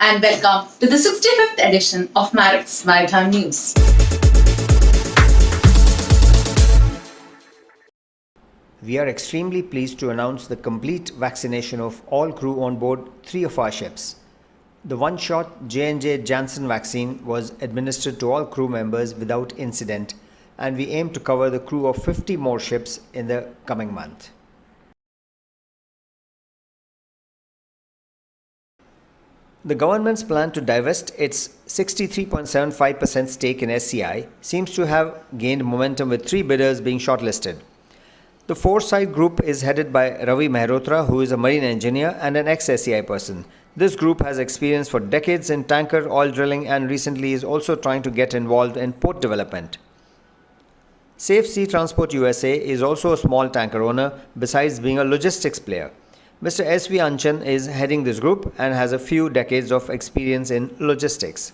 and welcome to the 65th edition of Marex Media News. We are extremely pleased to announce the complete vaccination of all crew on board 3 of our ships. The one-shot J&J Janssen vaccine was administered to all crew members without incident, and we aim to cover the crew of 50 more ships in the coming month. The government's plan to divest its 63.75% stake in SCI seems to have gained momentum, with 3 bidders being shortlisted. The Foresight Group is headed by Ravi Mehrotra, who is a marine engineer and an ex-SCI person. This group has experience for decades in tanker oil drilling and recently is also trying to get involved in port development. Safe Sea Transport USA is also a small tanker owner besides being a logistics player. Mr. S.V. Anchan is heading this group and has a few decades of experience in logistics.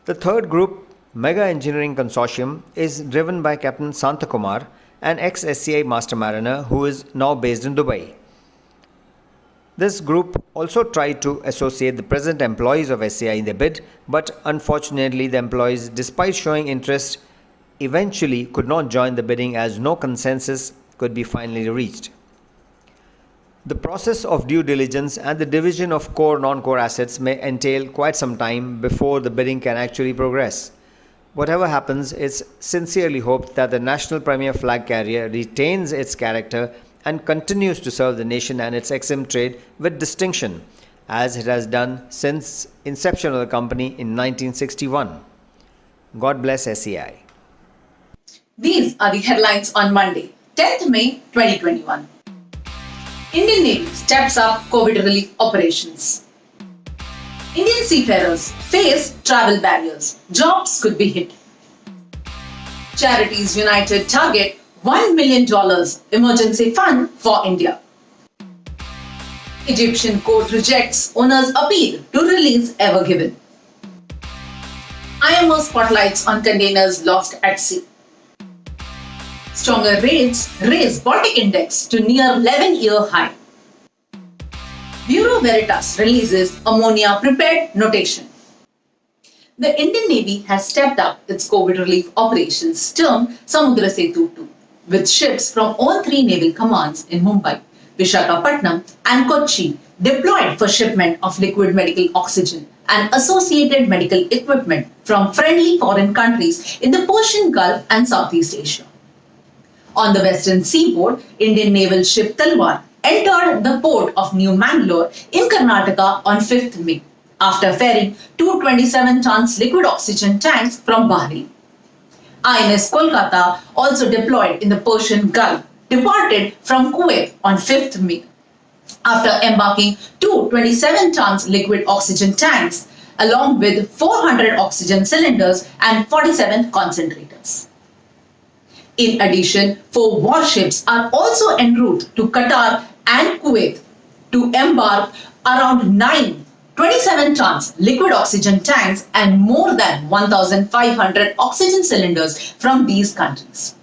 The third group, Mega Engineering Consortium, is driven by Captain Santakumar, an ex-SCI master mariner who is now based in Dubai. This group also tried to associate the present employees of SCI in the bid, but unfortunately the employees, despite showing interest, eventually could not join the bidding as no consensus could be finally reached. The process of due diligence and the division of core non-core assets may entail quite some time before the bidding can actually progress. Whatever happens, it's sincerely hoped that the national premier flag carrier retains its character and continues to serve the nation and its EXIM trade with distinction, as it has done since inception of the company in 1961. God bless SCI. These are the headlines on Monday, 10th May 2021. Indian Navy steps up COVID relief operations. Indian seafarers face travel barriers. Jobs could be hit. Charities United target $1 million emergency fund for India. Egyptian court rejects owner's appeal to release Ever Given. IMO spotlights on containers lost at sea. Stronger rates raise Baltic Index to near 11-year high. Bureau Veritas releases ammonia prepared notation. The Indian Navy has stepped up its COVID relief operations termed Samudra Setu 2, with ships from all 3 naval commands in Mumbai, Visakhapatnam and Kochi deployed for shipment of liquid medical oxygen and associated medical equipment from friendly foreign countries in the Persian Gulf and Southeast Asia. On the western seaboard, Indian naval ship Talwar entered the port of New Mangalore in Karnataka on 5th May after ferrying 2 27-ton liquid oxygen tanks from Bahrain. INS Kolkata, also deployed in the Persian Gulf, departed from Kuwait on 5th May after embarking 2 27-ton liquid oxygen tanks along with 400 oxygen cylinders and 47 concentrators. In addition, 4 warships are also en route to Qatar and Kuwait to embark around 9 27-ton liquid oxygen tanks and more than 1,500 oxygen cylinders from these countries.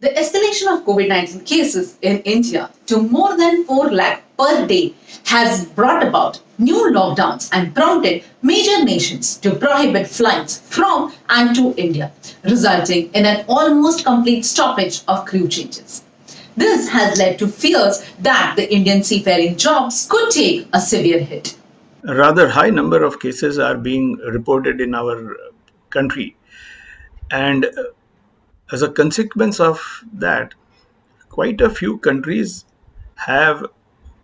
The escalation of COVID-19 cases in India to more than 4 lakh per day has brought about new lockdowns and prompted major nations to prohibit flights from and to India, resulting in an almost complete stoppage of crew changes. This has led to fears that the Indian seafaring jobs could take a severe hit. A rather high number of cases are being reported in our country, and as a consequence of that, quite a few countries have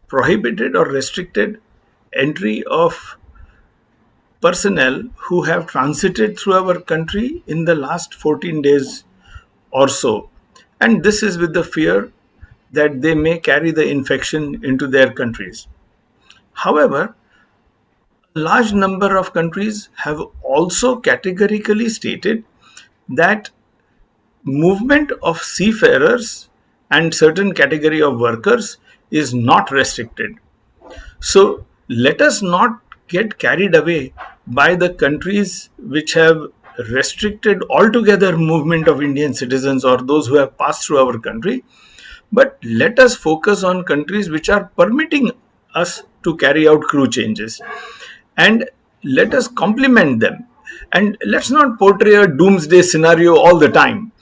prohibited or restricted entry of personnel who have transited through our country in the last 14 days or so. And this is with the fear that they may carry the infection into their countries. However, a large number of countries have also categorically stated that movement of seafarers and certain category of workers is not restricted. So let us not get carried away by the countries which have restricted altogether movement of Indian citizens or those who have passed through our country, But let us focus on countries which are permitting us to carry out crew changes, and let us compliment them. And let's not portray a doomsday scenario all the time.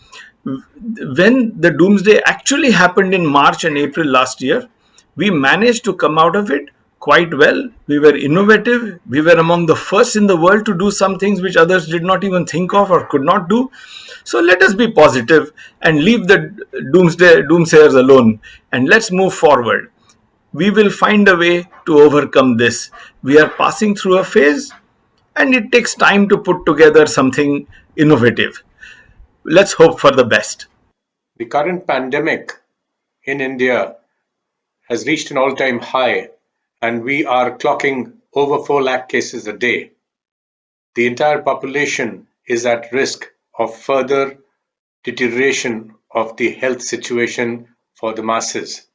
When the doomsday actually happened in March and April last year, we managed to come out of it quite well. We were innovative. We were among the first in the world to do some things which others did not even think of or could not do. So let us be positive and leave the doomsayers alone, and let's move forward. We will find a way to overcome this. We are passing through a phase, and it takes time to put together something innovative. Let's hope for the best. The current pandemic in India has reached an all-time high, and we are clocking over 4 lakh cases a day. The entire population is at risk of further deterioration of the health situation for the masses.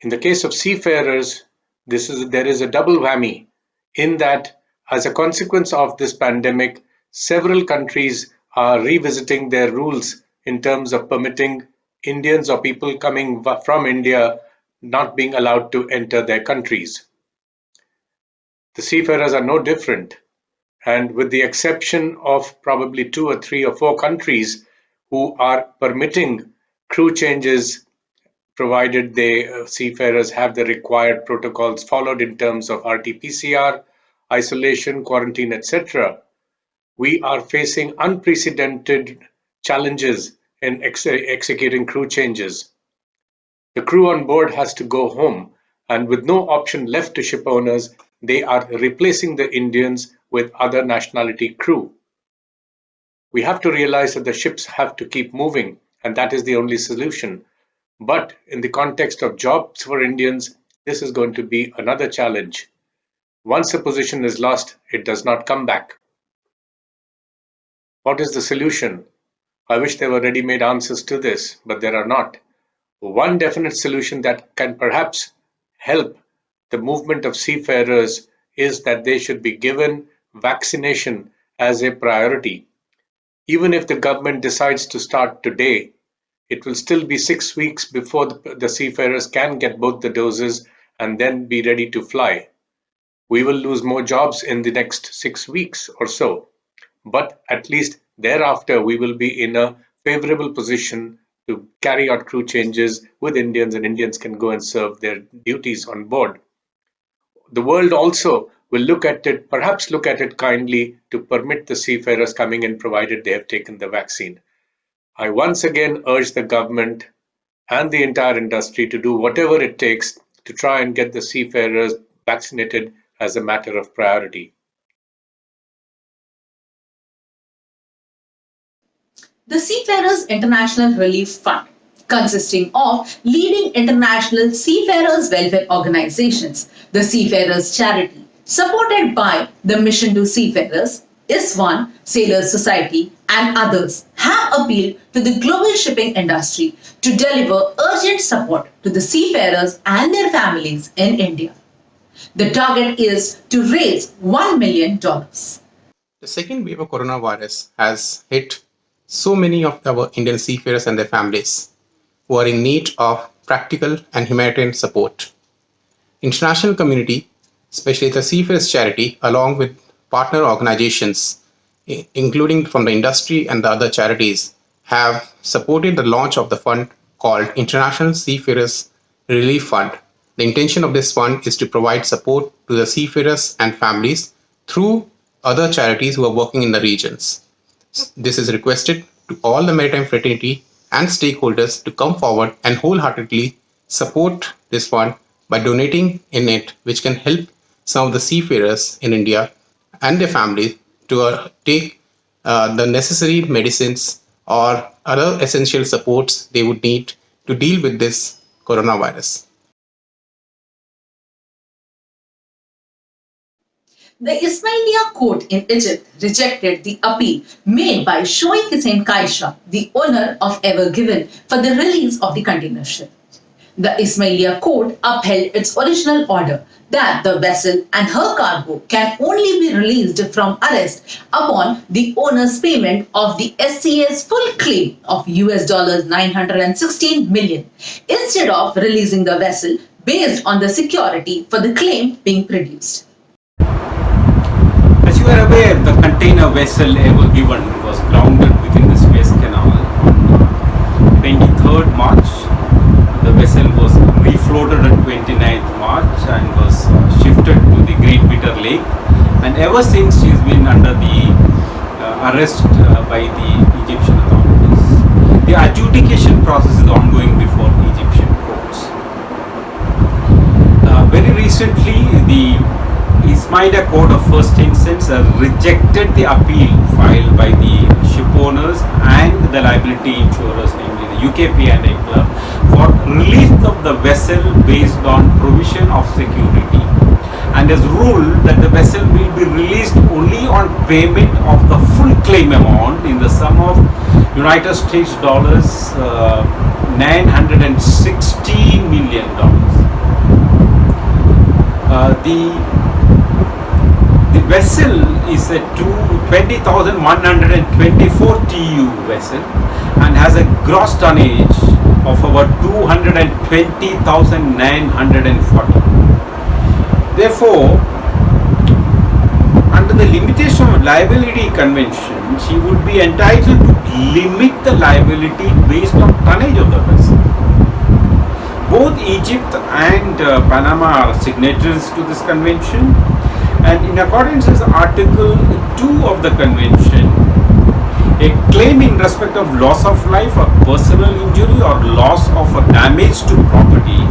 In the case of seafarers, there is a double whammy in that, as a consequence of this pandemic, several countries are revisiting their rules in terms of permitting Indians or people coming from India not being allowed to enter their countries. The seafarers are no different, and with the exception of probably 2 or 3 or 4 countries who are permitting crew changes provided the seafarers have the required protocols followed in terms of RT-PCR, isolation, quarantine, etc., we are facing unprecedented challenges in executing crew changes. The crew on board has to go home, and with no option left to ship owners, they are replacing the Indians with other nationality crew. We have to realize that the ships have to keep moving, and that is the only solution. But in the context of jobs for Indians, this is going to be another challenge. Once a position is lost, it does not come back. What is the solution? I wish there were ready-made answers to this, but there are not. One definite solution that can perhaps help the movement of seafarers is that they should be given vaccination as a priority. Even if the government decides to start today, it will still be 6 weeks before the seafarers can get both the doses and then be ready to fly. We will lose more jobs in the next 6 weeks or so, but at least thereafter we will be in a favorable position to carry out crew changes with Indians, and Indians can go and serve their duties on board. The world also will perhaps look at it kindly to permit the seafarers coming in provided they have taken the vaccine. I once again urge the government and the entire industry to do whatever it takes to try and get the seafarers vaccinated as a matter of priority. The Seafarers International Relief Fund, consisting of leading international seafarers' welfare organizations, the Seafarers Charity, supported by the Mission to Seafarers, ISWAN, Sailors Society, and others, have appealed to the global shipping industry to deliver urgent support to the seafarers and their families in India. The target is to raise $1 million. The second wave of coronavirus has hit so many of our Indian seafarers and their families who are in need of practical and humanitarian support. International community, especially the Seafarers Charity, along with partner organizations, including from the industry and the other charities, have supported the launch of the fund called International Seafarers Relief Fund. The intention of this fund is to provide support to the seafarers and families through other charities who are working in the regions. This is requested to all the maritime fraternity and stakeholders to come forward and wholeheartedly support this fund by donating in it, which can help some of the seafarers in India and their families to take the necessary medicines or other essential supports they would need to deal with this coronavirus. The Ismailia court in Egypt rejected the appeal made by Shoaib Hussain Kaisha, the owner of Ever Given, for the release of the container ship. The Ismailia court upheld its original order that the vessel and her cargo can only be released from arrest upon the owner's payment of the SCA's full claim of US dollars 916 million instead of releasing the vessel based on the security for the claim being produced. As you are aware, the container vessel Ever Given was grounded within the Suez Canal on 23rd March. The vessel was refloated on 29th March and was shifted to the Great Bitter Lake, and ever since she has been under the arrest by the Egyptian authorities. The adjudication process is ongoing before Egyptian courts. Very recently, the Ismailia Court of First Instance rejected the appeal filed by the ship owners and the liability insurers, namely the UKP&A Club, for release of the vessel based on provision of security, and has ruled that the vessel will be released only on payment of the full claim amount in the sum of United States dollars 960 million dollars. The vessel is a 20,124 TEU vessel and has a gross tonnage of about 220,940. Therefore, under the limitation of liability convention, she would be entitled to limit the liability based on tonnage of the vessel. Both Egypt and Panama are signatories to this convention, and in accordance with Article 2 of the convention, a claim in respect of loss of life or personal injury or loss of a damage to property,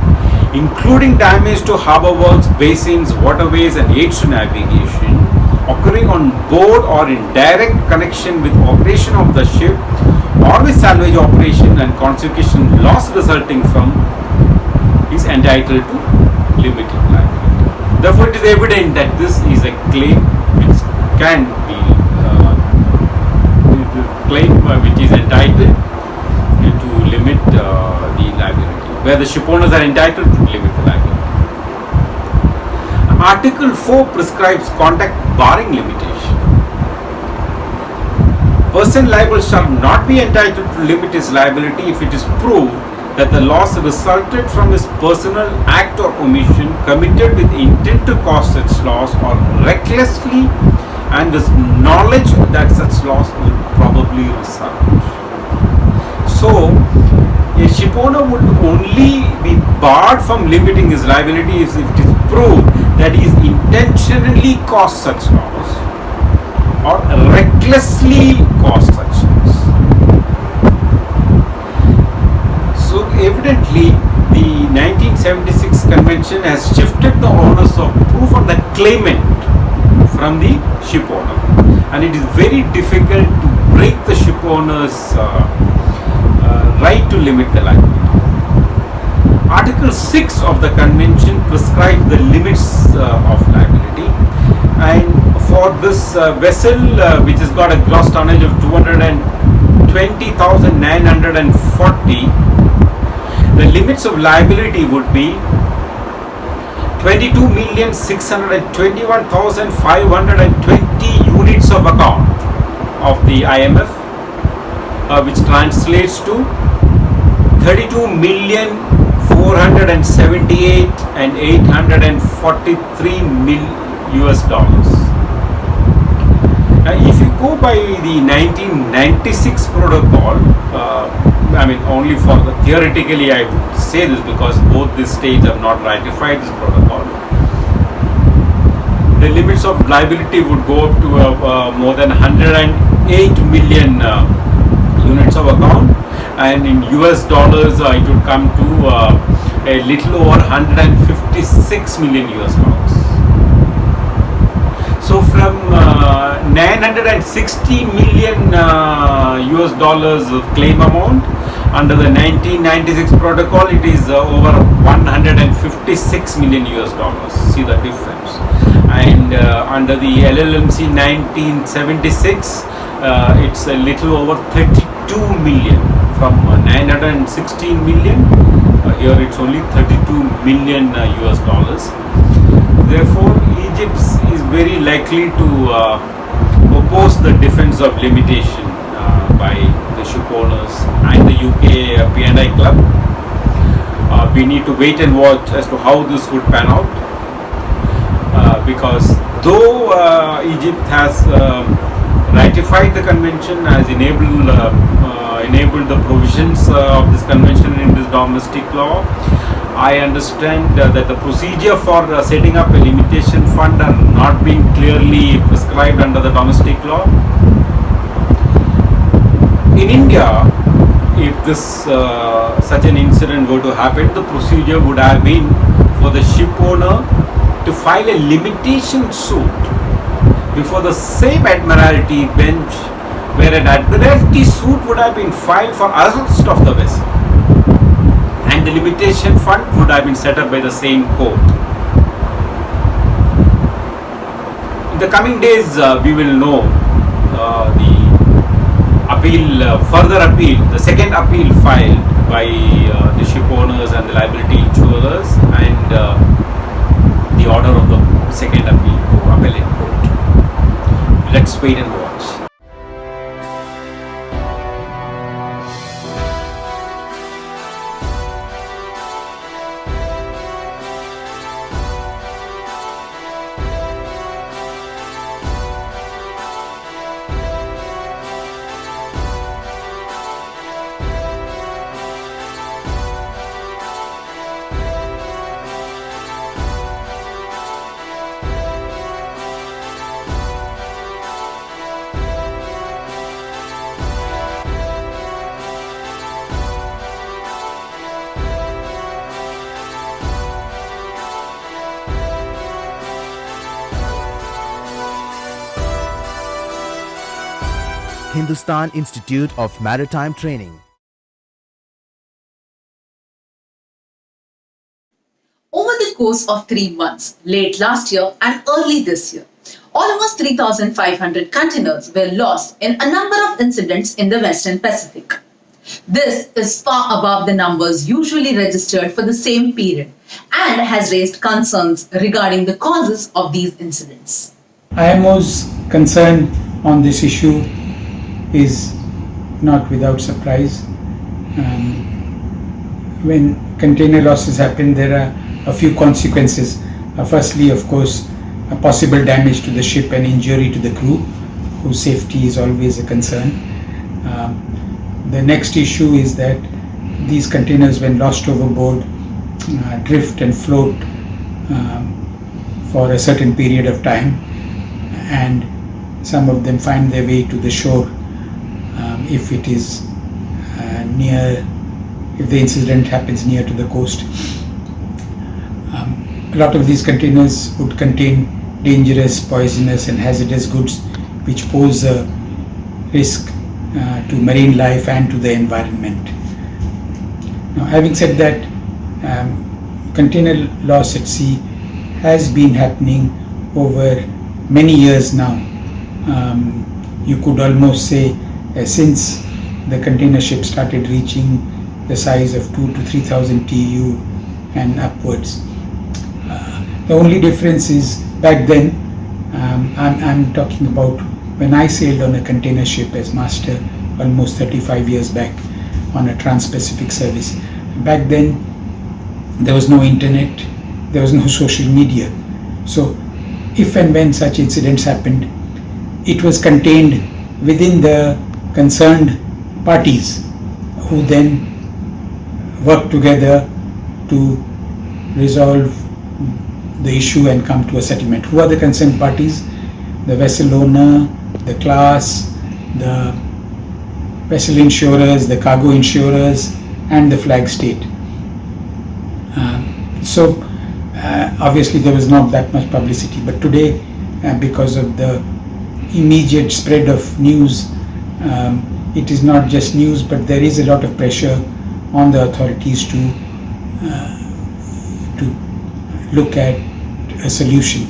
including damage to harbour works, basins, waterways and aids to navigation, occurring on board or in direct connection with operation of the ship or with salvage operation and consequent loss resulting from, is entitled to limited liability. Therefore, it is evident that this is a claim which can be the claim which is entitled to limit the liability, where the shipowners are entitled to limit the liability. Article 4 prescribes conduct barring limitation. Person liable shall not be entitled to limit his liability if it is proved that the loss resulted from his personal act or omission committed with intent to cause such loss or recklessly and with knowledge that such loss will probably result. So, a shipowner would only be barred from limiting his liability if it is proved that he is intentionally caused such loss or recklessly caused such loss. So evidently, the 1976 convention has shifted the onus of proof on the claimant from the ship owner, and it is very difficult to break the ship owner's right to limit the liability. Article 6 of the convention prescribes the limits of liability, and for this vessel which has got a gross tonnage of 220,940, the limits of liability would be 22,621,520 units of account of the IMF, which translates to 32,478,843 US dollars. If you go by the 1996 protocol, only for the, theoretically I would say this because both these states have not ratified this protocol. The limits of liability would go up to more than 108 million units of account, and in US dollars it would come to a little over 156 million US dollars. So from 960 million US dollars of claim amount under the 1996 protocol, it is over 156 million US dollars. See the difference. And under the LLMC 1976, it's a little over 32 million from 916 million. Here it's only 32 million US dollars. Therefore, Egypt is very likely to oppose the defense of limitation by the ship owners and the UK P&I Club. We need to wait and watch as to how this would pan out, because though Egypt has ratified the convention, has enabled the provisions of this convention in this domestic law, I understand that the procedure for setting up a limitation fund are not being clearly prescribed under the domestic law. In India, if this such an incident were to happen, the procedure would have been for the ship owner to file a limitation suit before the same Admiralty bench, where an Admiralty suit would have been filed for arrest of the vessel, and the limitation fund would have been set up by the same court. In the coming days, we will know the appeal, further appeal, the second appeal filed by the ship owners and the liability insurers, and the order of the second appeal to appellate court. Let's wait and watch. Hindustan Institute of Maritime Training. Over the course of 3 months, late last year and early this year, almost 3,500 containers were lost in a number of incidents in the Western Pacific. This is far above the numbers usually registered for the same period and has raised concerns regarding the causes of these incidents. IMO's concern on this issue is not without surprise. When container losses happen, there are a few consequences. Firstly, of course, a possible damage to the ship and injury to the crew, whose safety is always a concern. The next issue is that these containers, when lost overboard, drift and float for a certain period of time, and some of them find their way to the shore if it is if the incident happens near to the coast. A lot of these containers would contain dangerous, poisonous and hazardous goods which pose a risk to marine life and to the environment. Now, having said that, container loss at sea has been happening over many years now. You could almost say since the container ship started reaching the size of 2,000 to 3,000 TEU and upwards. The only difference is back then, I'm talking about when I sailed on a container ship as master almost 35 years back on a trans-Pacific service. Back then there was no internet, there was no social media. So if and when such incidents happened, it was contained within the concerned parties, who then worked together to resolve the issue and come to a settlement. Who are the concerned parties? The vessel owner, the class, the vessel insurers, the cargo insurers, and the flag state. Obviously there was not that much publicity, but today, because of the immediate spread of news, it is not just news, but there is a lot of pressure on the authorities to look at a solution.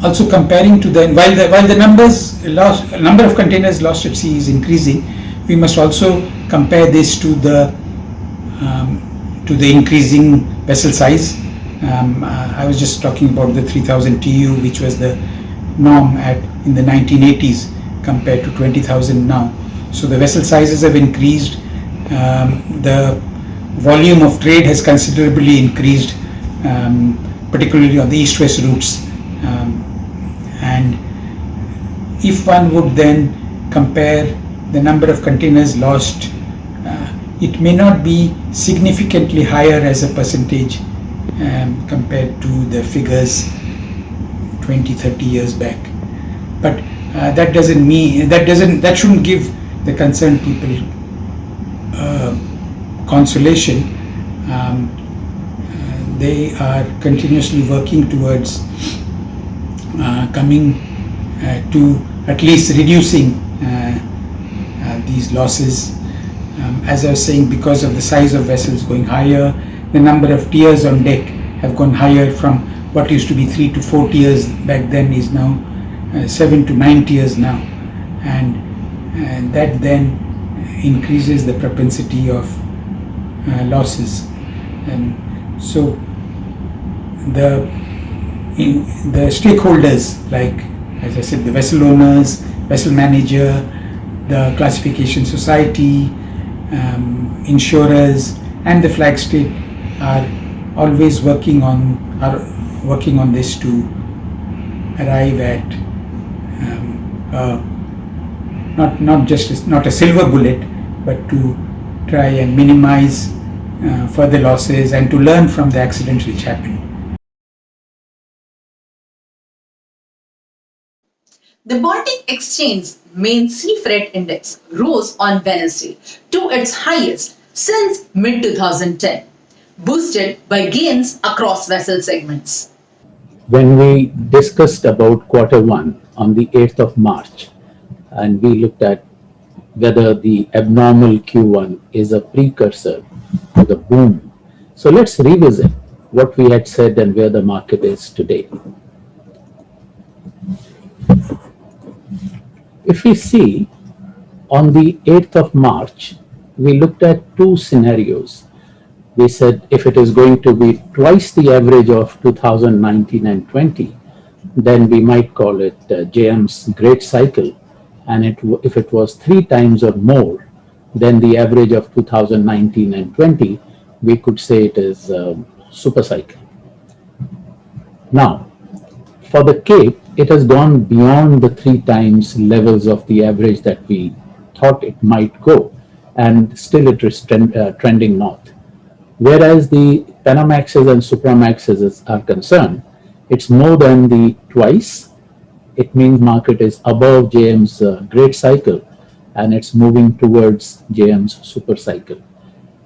also comparing to the while the number of containers lost at sea is increasing, we must also compare this to the increasing vessel size. I was just talking about the 3000 TEU, which was the norm in the 1980s compared to 20,000 now. So the vessel sizes have increased. The volume of trade has considerably increased, particularly on the east-west routes. And if one would then compare the number of containers lost, it may not be significantly higher as a percentage compared to the figures 20-30 years back. But that doesn't mean that shouldn't give the concerned people consolation. They are continuously working towards coming to at least reducing these losses. As I was saying, because of the size of vessels going higher, the number of tiers on deck have gone higher. From what used to be 3 to 4 tiers back then is now 7 to 9 tiers now, and that then increases the propensity of losses. And so the stakeholders, like, as I said, the vessel owners, vessel manager, the classification society, insurers, and the flag state are always working on this to arrive at not a silver bullet, but to try and minimize further losses and to learn from the accidents which happened. The Baltic Exchange main sea freight index rose on Wednesday to its highest since mid-2010, boosted by gains across vessel segments. When we discussed about Q1 on the 8th of March, and we looked at whether the abnormal Q1 is a precursor to the boom. So let's revisit what we had said and where the market is today. If we see on the 8th of March, we looked at two scenarios. We said if it is going to be twice the average of 2019 and 20, then we might call it JM's great cycle. And if it was 3 times or more than the average of 2019 and 20, we could say it is super cycle. Now, for the Cape, it has gone beyond the 3 times levels of the average that we thought it might go, and still it is trending north. Whereas the Panamaxes and Supramaxes are concerned, it's more than the twice. It means market is above JM's great cycle, and it's moving towards JM's super cycle.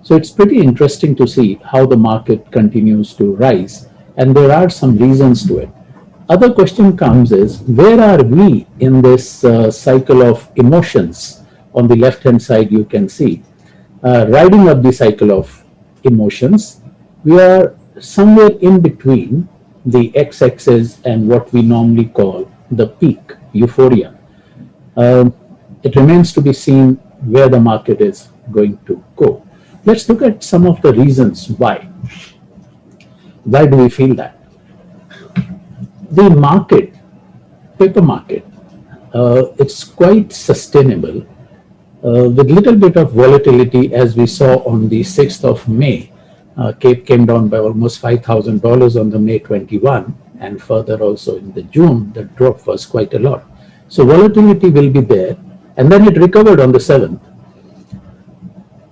So it's pretty interesting to see how the market continues to rise, and there are some reasons to it. Other question comes is, where are we in this cycle of emotions? On the left hand side you can see, riding up the cycle of emotions, we are somewhere in between the x-axis and what we normally call the peak, euphoria. It remains to be seen where the market is going to go. Let's look at some of the reasons why. Why do we feel that? The market, paper market, it's quite sustainable with little bit of volatility, as we saw on the 6th of May. Cape came down by almost $5,000 on the May 21, and further also in the June, the drop was quite a lot. So volatility will be there, and then it recovered on the 7th.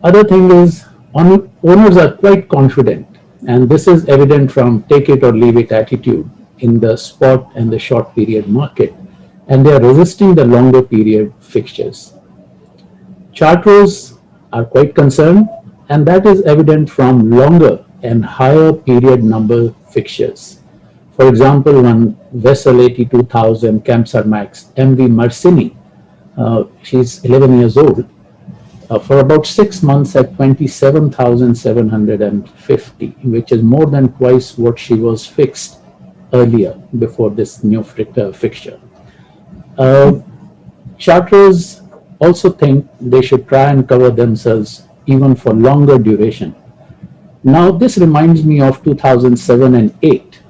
Other thing is, owners are quite confident, and this is evident from take it or leave it attitude in the spot and the short period market, and they are resisting the longer period fixtures. Charters are quite concerned, and that is evident from longer and higher period number fixtures. For example, one vessel 82,000 Kamsarmax MV Marcini, she's 11 years old, for about 6 months at 27,750, which is more than twice what she was fixed earlier before this new fixture. Uh, Charters also think they should try and cover themselves even for longer duration. Now, this reminds me of 2007 and 8.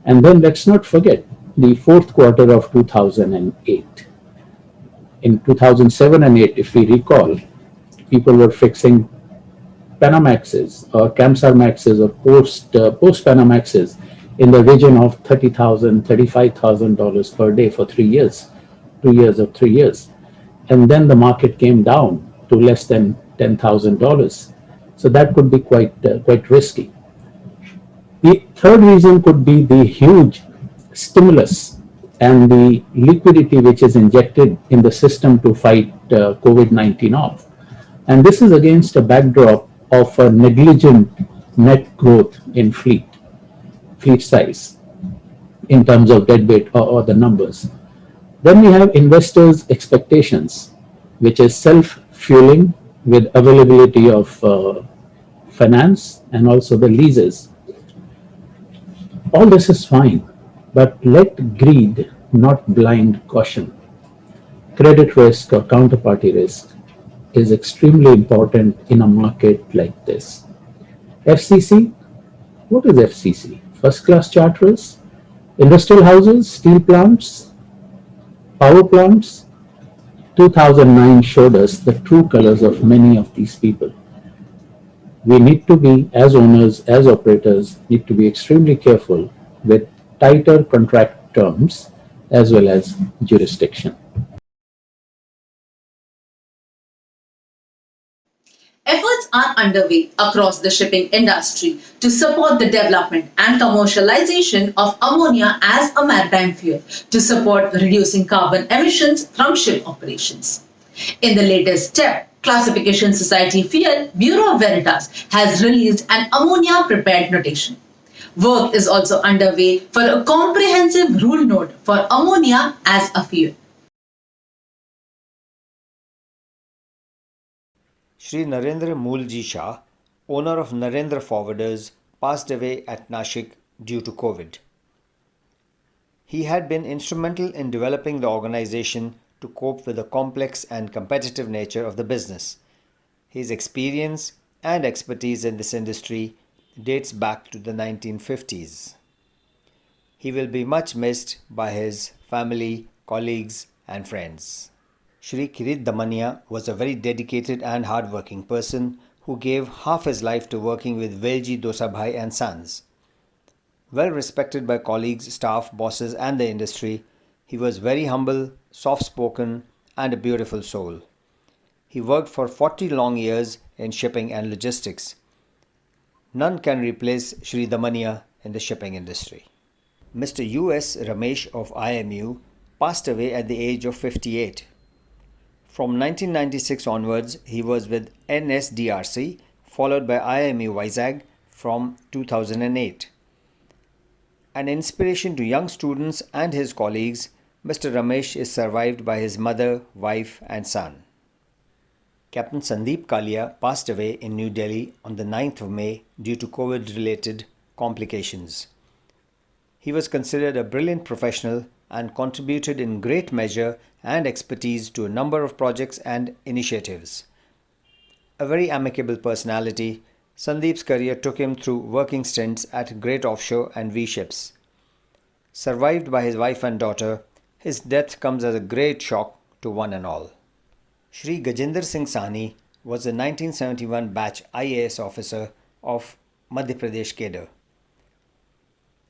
And then let's not forget the fourth quarter of 2008. In 2007 and 8, if we recall, people were fixing Panamaxes or Kamsar Maxes or post Panamaxes in the region of $30,000, $35,000 per day for 3 years, 2 years or 3 years. And then the market came down to less than $10,000. So that could be quite risky. The third reason could be the huge stimulus and the liquidity which is injected in the system to fight COVID-19 off. And this is against a backdrop of a negligent net growth in fleet size in terms of deadweight or the numbers. Then we have investors' expectations, which is self-fueling with availability of finance and also the leases. All this is fine, but let greed not blind caution. Credit risk or counterparty risk is extremely important in a market like this. FCC, what is FCC? First class charterers, industrial houses, steel plants, power plants. 2009 showed us the true colors of many of these people. We need to be, as owners, as operators, need to be extremely careful with tighter contract terms as well as jurisdiction. Efforts are underway across the shipping industry to support the development and commercialization of ammonia as a maritime fuel to support reducing carbon emissions from ship operations. In the latest step, Classification Society Fuel Bureau Veritas has released an ammonia prepared notation. Work is also underway for a comprehensive rule note for ammonia as a fuel. Shri Narendra Moolji Shah, owner of Narendra Forwarders, passed away at Nashik due to COVID. He had been instrumental in developing the organization to cope with the complex and competitive nature of the business. His experience and expertise in this industry dates back to the 1950s. He will be much missed by his family, colleagues, and friends. Shri Kirit Damania was a very dedicated and hard-working person who gave half his life to working with Velji Dosabhai and Sons. Well respected by colleagues, staff, bosses and the industry, he was very humble, soft-spoken and a beautiful soul. He worked for 40 long years in shipping and logistics. None can replace Shri Damania in the shipping industry. Mr. U.S. Ramesh of IMU passed away at the age of 58. From 1996 onwards, he was with NSDRC, followed by IMU Vizag from 2008. An inspiration to young students and his colleagues, Mr. Ramesh is survived by his mother, wife and son. Captain Sandeep Kalia passed away in New Delhi on the 9th of May due to COVID-related complications. He was considered a brilliant professional and contributed in great measure and expertise to a number of projects and initiatives. A very amicable personality, Sandeep's career took him through working stints at great offshore and V ships. Survived by his wife and daughter, his death comes as a great shock to one and all. Shri Gajinder Singh Sahni was a 1971 batch IAS officer of Madhya Pradesh cadre.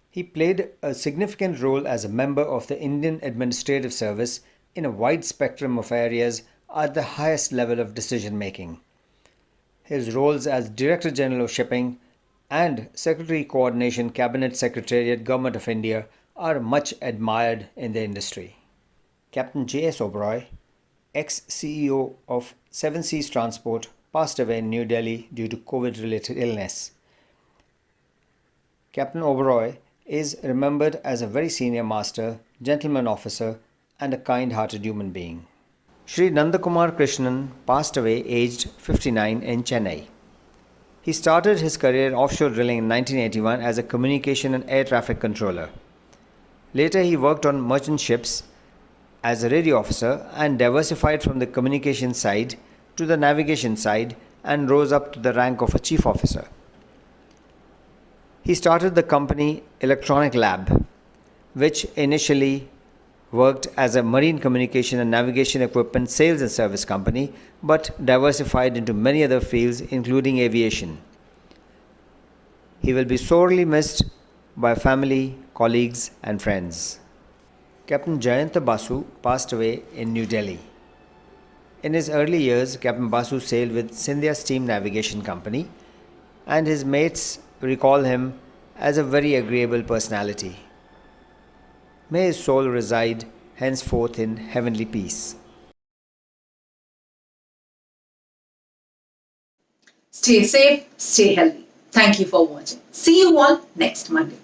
He played a significant role as a member of the Indian Administrative Service in a wide spectrum of areas at the highest level of decision making. His roles as Director General of Shipping and Secretary Coordination Cabinet Secretariat Government of India are much admired in the industry. Captain J.S. Oberoi, ex-CEO of Seven Seas Transport, passed away in New Delhi due to COVID-related illness. Captain Oberoi is remembered as a very senior master, gentleman officer and a kind-hearted human being. Shri Nandakumar Krishnan passed away aged 59 in Chennai. He started his career in offshore drilling in 1981 as a communication and air traffic controller. Later, he worked on merchant ships as a radio officer and diversified from the communication side to the navigation side and rose up to the rank of a chief officer. He started the company Electronic Lab, which initially worked as a marine communication and navigation equipment sales and service company, but diversified into many other fields, including aviation. He will be sorely missed by family, colleagues, and friends. Captain Jayanta Basu passed away in New Delhi. In his early years, Captain Basu sailed with Scindia Steam Navigation Company, and his mates recall him as a very agreeable personality. May his soul reside henceforth in heavenly peace. Stay safe, stay healthy. Thank you for watching. See you all next Monday.